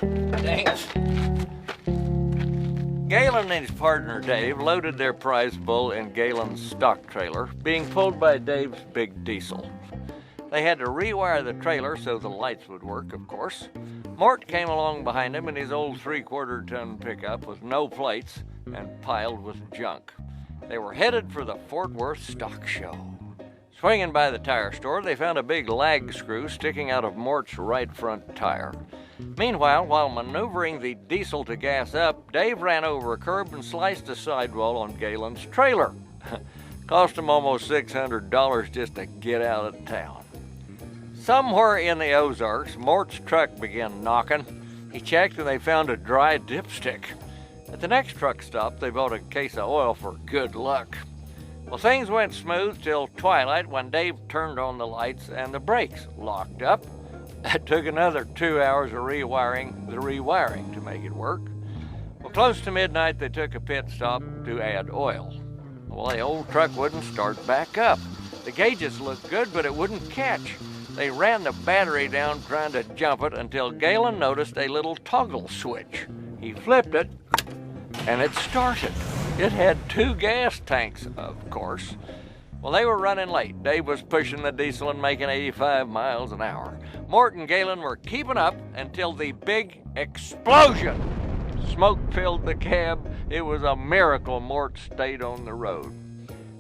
Dang it. Galen and his partner Dave loaded their prize bull in Galen's stock trailer, being pulled by Dave's big diesel. They had to rewire the trailer so the lights would work, of course. Mort came along behind him in his old 3/4-ton pickup with no plates and piled with junk. They were headed for the Fort Worth Stock Show. Swinging by the tire store, they found a big lag screw sticking out of Mort's right front tire. Meanwhile, while maneuvering the diesel to gas up, Dave ran over a curb and sliced a sidewall on Galen's trailer. Cost him almost $600 just to get out of town. Somewhere in the Ozarks, Mort's truck began knocking. He checked and they found a dry dipstick. At the next truck stop, they bought a case of oil for good luck. Well, things went smooth till twilight when Dave turned on the lights and the brakes locked up. It took another 2 hours of rewiring to make it work. Well, close to midnight, they took a pit stop to add oil. Well, the old truck wouldn't start back up. The gauges looked good, but it wouldn't catch. They ran the battery down trying to jump it until Galen noticed a little toggle switch. He flipped it, and it started. It had 2 gas tanks, of course. Well, they were running late. Dave was pushing the diesel and making 85 miles an hour. Mort and Galen were keeping up until the big explosion. Smoke filled the cab. It was a miracle Mort stayed on the road.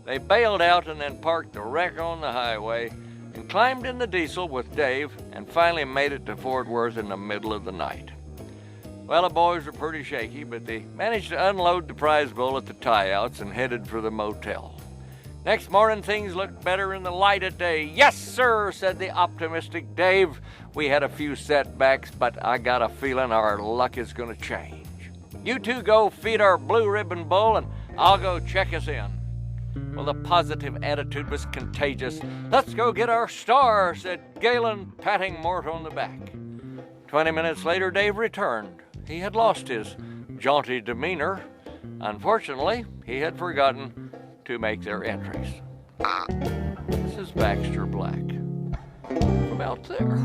They bailed out and then parked the wreck on the highway and climbed in the diesel with Dave and finally made it to Fort Worth in the middle of the night. Well, the boys were pretty shaky, but they managed to unload the prize bull at the tie-outs and headed for the motel. Next morning, things looked better in the light of day. "Yes, sir," said the optimistic Dave. "We had a few setbacks, but I got a feeling our luck is going to change. You two go feed our blue ribbon bull, and I'll go check us in." Well, the positive attitude was contagious. "Let's go get our star," said Galen, patting Mort on the back. 20 minutes later, Dave returned. He had lost his jaunty demeanor. Unfortunately, he had forgotten to make their entries. This is Baxter Black from out there.